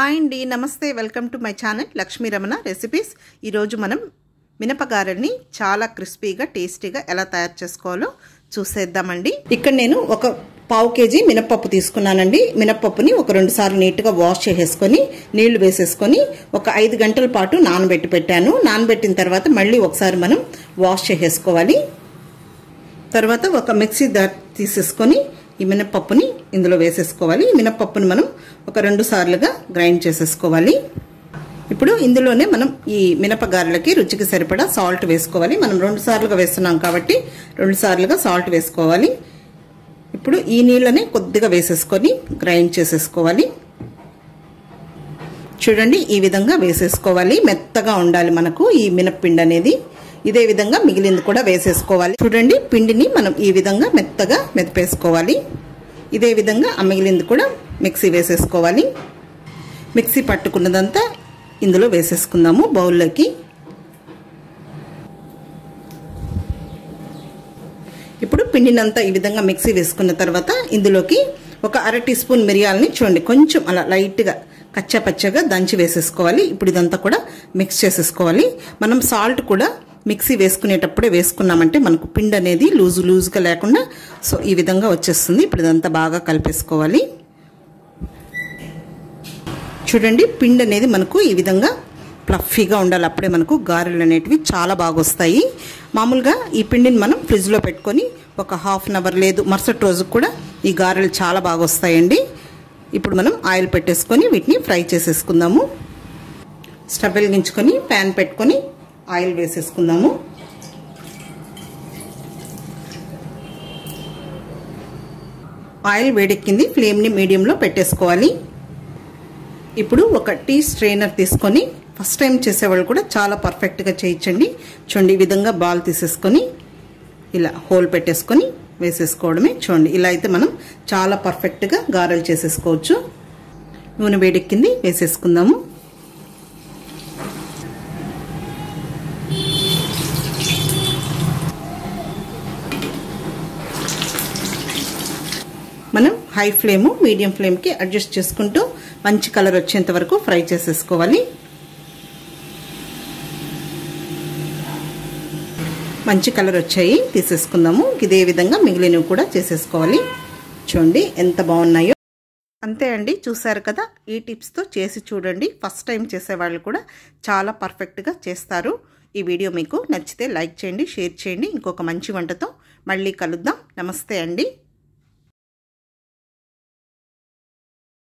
Hi అండి, నమస్తే. Welcome to my channel Lakshmi Ramana recipes. ఈరోజు మనం మినపగారెల్ని చాలా క్రిస్పీగా టేస్టీగా ఎలా తయారు చేసుకోవాలో చూసేద్దామండి. ఇక్కడ నేను ఒక పావు కేజీ మినపప్పు తీసుకున్నానండి. మినపప్పుని ఒక 2 సార్లు నీట్గా వాష్ చేసేసుకొని నీళ్లు వేసేసుకొని ఒక 5 గంటల పాటు నానబెట్టి పెట్టాను. నానబెట్టిన తర్వాత మళ్ళీ ఒకసారి మనం వాష్ చేసేసుకోవాలి. తర్వాత ఒక మిక్సీ తీసేసుకొని ఈ మినపప్పుని ఇందులో వేసేసుకోవాలి. మినపప్పుని మనం ఒక 2 సార్లుగా గ్రైండ్ చేసేసుకోవాలి. ఇప్పుడు ఇందులోనే మనం ఈ మినపగారెలకి రుచికి సరిపడా సాల్ట్ వేసుకోవాలి. మనం 2 సార్లుగా వేస్తున్నాం కాబట్టి 2 సార్లుగా సాల్ట్ వేసుకోవాలి. ఇప్పుడు ఈ నీళ్ళని కొద్దిగా వేసేసుకొని గ్రైండ్ చేసేసుకోవాలి. చూడండి, ఈ విధంగా వేసేసుకోవాలి. మెత్తగా ఉండాలి మనకు ఈ మినప్పిండి అనేది. ఇదే విధంగా మిగిలింది కూడా వేసేసుకోవాలి. చూడండి, పిండిని మనం ఈ విధంగా మెత్తగా మెదిపేసుకోవాలి. ఇదే విధంగా ఆ మిగిలింది కూడా మిక్సీ వేసేసుకోవాలి. మిక్సీ పట్టుకున్నదంతా ఇందులో వేసేసుకుందాము బౌల్లోకి. ఇప్పుడు పిండినంతా ఈ విధంగా మిక్సీ వేసుకున్న తర్వాత ఇందులోకి ఒక 1/2 టీ స్పూన్ మిరియాలని చూడండి కొంచెం అలా లైట్గా కచ్చా పచ్చగా దంచి వేసేసుకోవాలి. ఇప్పుడు ఇదంతా కూడా మిక్స్ చేసేసుకోవాలి. మనం సాల్ట్ కూడా మిక్సీ వేసుకునేటప్పుడే వేసుకున్నామంటే మనకు పిండి అనేది లూజుగా లేకుండా సో ఈ విధంగా వచ్చేస్తుంది. ఇప్పుడు ఇదంతా బాగా కలిపేసుకోవాలి. చూడండి, పిండి అనేది మనకు ఈ విధంగా ఫ్లఫీగా ఉండాలి. అప్పుడే మనకు గారెలు అనేటివి చాలా బాగా వస్తాయి. మామూలుగా ఈ పిండిని మనం ఫ్రిడ్జ్లో పెట్టుకొని ఒక ½ అవర్ లేదు మరుసటి రోజుకు కూడా ఈ గారెలు చాలా బాగా వస్తాయండి. ఇప్పుడు మనం ఆయిల్ పెట్టేసుకొని వీటిని ఫ్రై చేసేసుకుందాము. స్టవ్ వెలిగించుకొని ప్యాన్ పెట్టుకొని ఆయిల్ వేసేసుకుందాము. ఆయిల్ వేడెక్కింది. ఫ్లేమ్ని మీడియంలో పెట్టేసుకోవాలి. ఇప్పుడు ఒక టీ స్ట్రైనర్ తీసుకొని ఫస్ట్ టైం చేసేవాళ్ళు కూడా చాలా పర్ఫెక్ట్గా చేయించండి. చూడండి, ఈ విధంగా బాల్ తీసేసుకొని ఇలా హోల్ పెట్టేసుకొని వేసేసుకోవడమే. చూడండి, ఇలా అయితే మనం చాలా పర్ఫెక్ట్గా గారెలు చేసేసుకోవచ్చు. నూనె వేడెక్కింది, వేసేసుకుందాము. మనం హై ఫ్లేమ్ మీడియం ఫ్లేమ్కి అడ్జస్ట్ చేసుకుంటూ మంచి కలర్ వచ్చేంత వరకు ఫ్రై చేసేసుకోవాలి. మంచి కలర్ వచ్చాయి, తీసేసుకుందాము. ఇదే విధంగా మిగిలినవి కూడా చేసేసుకోవాలి. చూడండి ఎంత బాగున్నాయో. అంతే అండి, చూసారు కదా. ఈ టిప్స్తో చేసి చూడండి. ఫస్ట్ టైం చేసేవాళ్ళు కూడా చాలా పర్ఫెక్ట్గా చేస్తారు. ఈ వీడియో మీకు నచ్చితే లైక్ చేయండి, షేర్ చేయండి. ఇంకొక మంచి వంటతో మళ్ళీ కలుద్దాం. నమస్తే అండి.